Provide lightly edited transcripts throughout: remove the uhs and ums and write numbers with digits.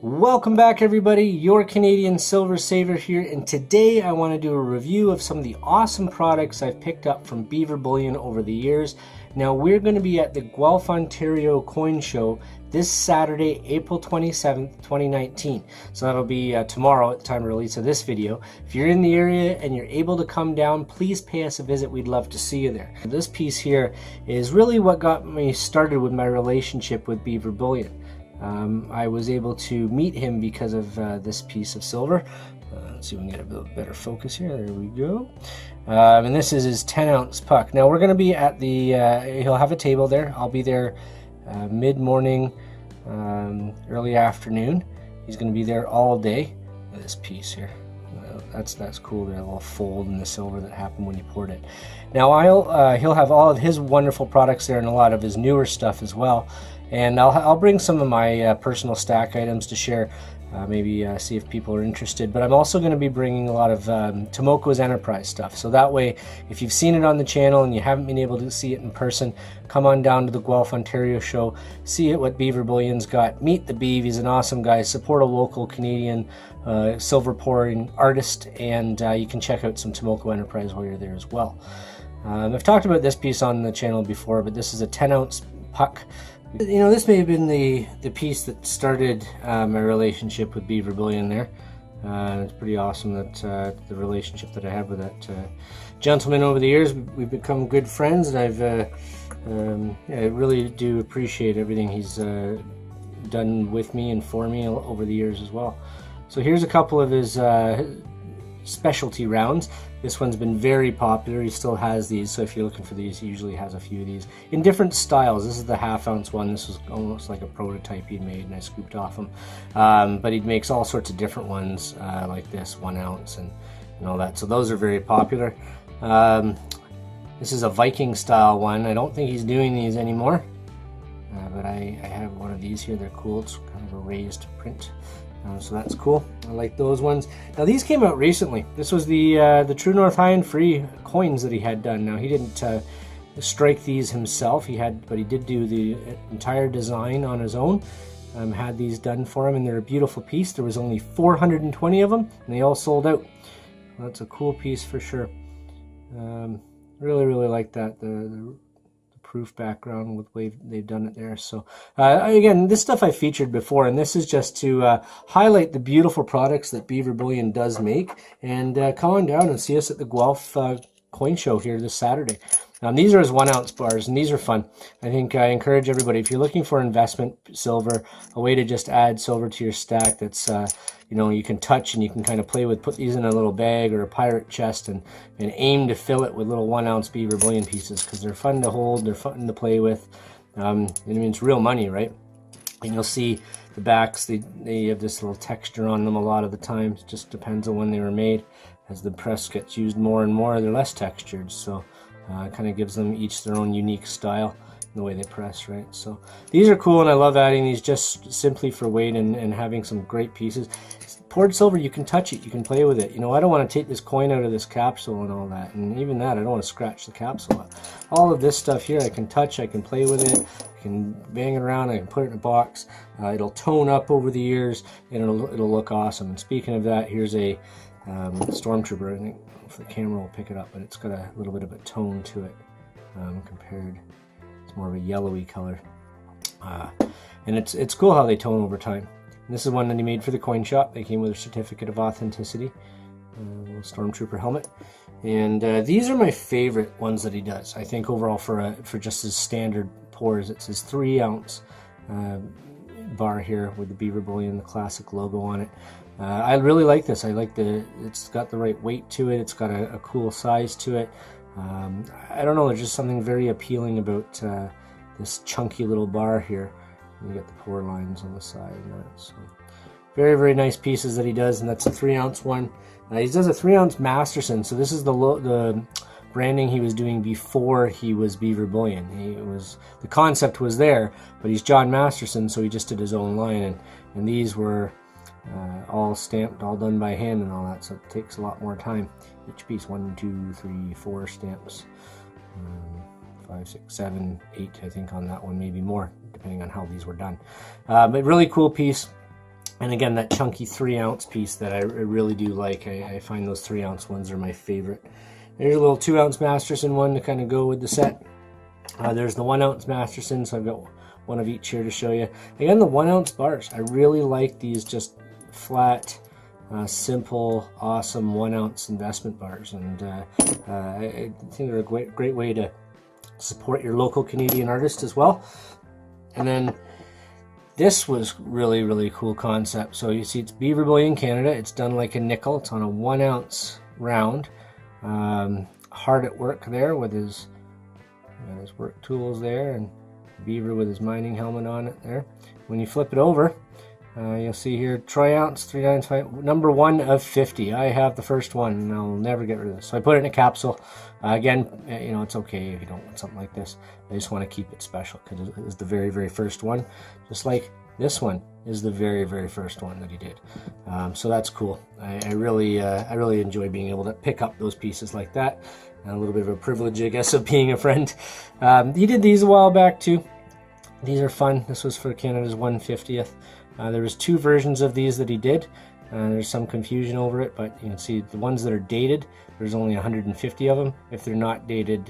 Welcome back everybody, your Canadian Silver Saver here, and today I want to do a review of some of the awesome products I've picked up from Beaver Bullion over the years. Now we're going to be at the Guelph, Ontario Coin Show this Saturday, April 27th, 2019. So that'll be tomorrow at the time of release of this video. If you're in the area and you're able to come down, please pay us a visit. We'd love to see you there. This piece here is really what got me started with my relationship with Beaver Bullion. I was able to meet him because of this piece of silver. Let's see if we can get a bit better focus here. There we go. And this is his 10-ounce puck. Now we're going to be at the, he'll have a table there. I'll be there mid-morning, early afternoon. He's going to be there all day. This piece here. That's cool, that little fold in the silver that happened when you poured it. Now he'll have all of his wonderful products there and a lot of his newer stuff as well. And I'll bring some of my personal stack items to share, maybe see if people are interested. But I'm also going to be bringing a lot of Tomocco's Enterprise stuff. So that way, if you've seen it on the channel and you haven't been able to see it in person, come on down to the Guelph, Ontario show, see it, what Beaver Bullion's got. Meet the Beav, he's an awesome guy. Support a local Canadian silver pouring artist, and you can check out some Tomocco Enterprise while you're there as well. I've talked about this piece on the channel before, but this is a 10-ounce puck. You know, this may have been the piece that started my relationship with Beaver Bullion there. It's pretty awesome that the relationship that I have with that gentleman over the years. We've become good friends, and I really do appreciate everything he's done with me and for me over the years as well. So here's a couple of his specialty rounds. This one's been very popular. He still has these, so if you're looking for these, he usually has a few of these in different styles. This is the half-ounce one. This was almost like a prototype he'd made, and I scooped off him. But he makes all sorts of different ones like this, 1 ounce and all that. So those are very popular. This is a Viking style one. I don't think he's doing these anymore, but I have one of these here. They're cool. It's kind of a raised print. So that's cool. I like those ones. Now these came out recently. This was the True North High and Free coins that he had done. Now he didn't strike these himself. But he did do the entire design on his own. Had these done for him, and they're a beautiful piece. There was only 420 of them, and they all sold out. Well, that's a cool piece for sure. Really like that. The proof background with the way they've done it there. So again, this stuff I featured before, and this is just to highlight the beautiful products that Beaver Bullion does make. And come on down and see us at the Guelph coin show here this Saturday. These are his 1 ounce bars, and these are fun. I think I encourage everybody, if you're looking for investment silver, a way to just add silver to your stack that's you know, you can touch and you can kind of play with, put these in a little bag or a pirate chest and aim to fill it with little 1 ounce Beaver Bullion pieces, because they're fun to hold, they're fun to play with. I mean, it's real money, right? And you'll see the backs, they have this little texture on them a lot of the time. It just depends on when they were made. As the press gets used more and more, they're less textured. So it kind of gives them each their own unique style in the way they press, right? So these are cool, and I love adding these just simply for weight and having some great pieces. Poured silver, you can touch it, you can play with it. You know, I don't want to take this coin out of this capsule and all that, and even that, I don't want to scratch the capsule up. All of this stuff here, I can touch, I can play with it, I can bang it around, I can put it in a box. It'll tone up over the years, and it'll look awesome. And speaking of that, here's a Stormtrooper. I think if the camera will pick it up, but it's got a little bit of a tone to it compared. It's more of a yellowy color, and it's cool how they tone over time. And this is one that he made for the coin shop. They came with a certificate of authenticity, little Stormtrooper helmet. And these are my favorite ones that he does. I think overall for just his standard pours, it's his 3 ounce bar here with the Beaver Bullion, the classic logo on it. I really like this. I like it's got the right weight to it. It's got a cool size to it. I don't know, there's just something very appealing about this chunky little bar here. You get the pour lines on the side and that. So very nice pieces that he does, and that's a 3 ounce one. He does a 3 ounce Masterson, so this is the branding he was doing before he was Beaver Bullion. The concept was there, but he's John Masterson, so he just did his own line, and these were all stamped, all done by hand and all that, so it takes a lot more time. Each piece, 1, 2, 3, 4 stamps, 5, 6, 7, 8, I think on that one, maybe more, depending on how these were done. But really cool piece. And again, that chunky 3-ounce piece that I really do like. I find those 3-ounce ones are my favorite. There's a little 2-ounce Masterson one to kind of go with the set. There's the 1-ounce Masterson, so I've got one of each here to show you. Again, the 1-ounce bars. I really like these just flat, simple, awesome 1-ounce investment bars. And I think they're a great way to support your local Canadian artist as well. And then this was really cool concept. So you see it's Beaver Bullion Canada. It's done like a nickel. It's on a 1-ounce round. Hard at work there with his work tools there, and Beaver with his mining helmet on it there. When you flip it over, you'll see here tri-ounce 395, number 1 of 50. I have the first one and I'll never get rid of this. So I put it in a capsule. Again, you know, it's okay if you don't want something like this. I just want to keep it special because it is the very first one, just like this one is the very first one that he did. So that's cool. I really enjoy being able to pick up those pieces like that. And a little bit of a privilege, I guess, of being a friend. He did these a while back too. These are fun. This was for Canada's 150th. There was 2 versions of these that he did. There's some confusion over it, but you can see the ones that are dated, there's only 150 of them. If they're not dated,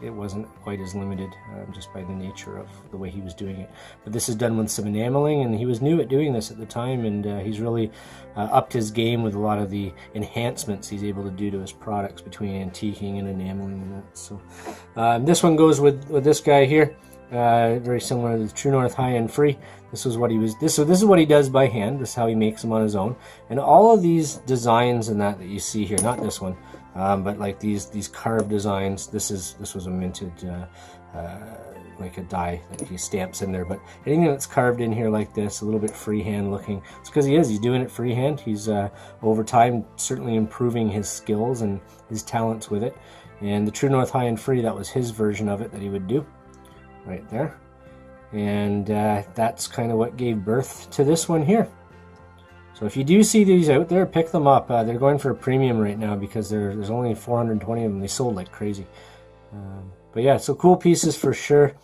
it wasn't quite as limited, just by the nature of the way he was doing it. But this is done with some enameling, and he was new at doing this at the time, and he's really upped his game with a lot of the enhancements he's able to do to his products between antiquing and enameling and that. So this one goes with this guy here. Very similar to the True North High and Free. This is what he was. So this is what he does by hand. This is how he makes them on his own. And all of these designs and that you see here, not this one, but like these carved designs. This was a minted like a die that he stamps in there. But anything that's carved in here like this, a little bit freehand looking, it's because he's doing it freehand. He's over time certainly improving his skills and his talents with it. And the True North High and Free, that was his version of it that he would do. Right there. And that's kind of what gave birth to this one here. So if you do see these out there, pick them up. They're going for a premium right now because there's only 420 of them. They sold like crazy. But yeah, so cool pieces for sure.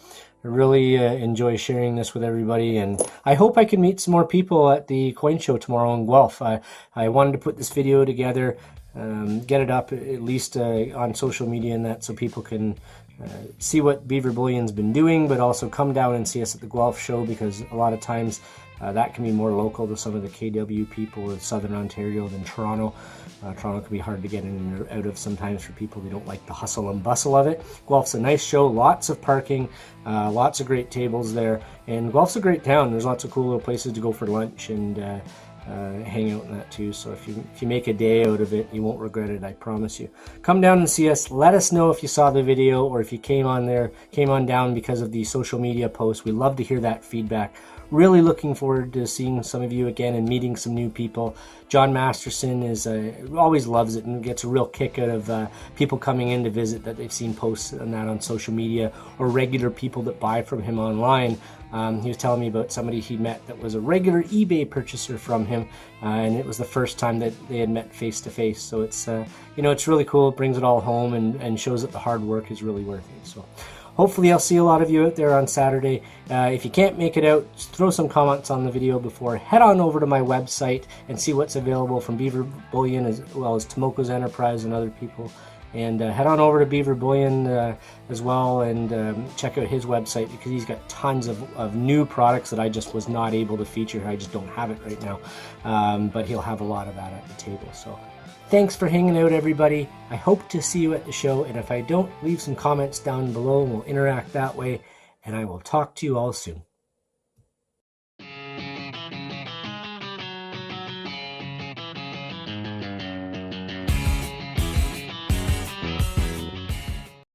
I really enjoy sharing this with everybody, and I hope I can meet some more people at the coin show tomorrow in Guelph. I wanted to put this video together, get it up at least on social media and that, so people can see what Beaver Bullion's been doing, but also come down and see us at the Guelph show, because a lot of times that can be more local to some of the KW people in Southern Ontario than Toronto. Toronto can be hard to get in and out of sometimes for people who don't like the hustle and bustle of it. Guelph's a nice show, lots of parking, lots of great tables there, and Guelph's a great town. There's lots of cool little places to go for lunch and hang out in that too. So if you make a day out of it, you won't regret it, I promise you. Come down and see us. Let us know if you saw the video or if you came on down because of the social media posts. We love to hear that feedback. Really looking forward to seeing some of you again and meeting some new people. John Masterson always loves it and gets a real kick out of people coming in to visit that they've seen posts on that on social media, or regular people that buy from him online. He was telling me about somebody he met that was a regular eBay purchaser from him, and it was the first time that they had met face to face. So it's it's really cool. It brings it all home and shows that the hard work is really worth it. So hopefully I'll see a lot of you out there on Saturday. If you can't make it out, just throw some comments on the video before. Head on over to my website and see what's available from Beaver Bullion as well as Tomoko's Enterprise and other people. And head on over to Beaver Bullion as well and check out his website, because he's got tons of new products that I just was not able to feature. I just don't have it right now. But he'll have a lot of that at the table. So thanks for hanging out, everybody. I hope to see you at the show. And if I don't, leave some comments down below and we'll interact that way. And I will talk to you all soon.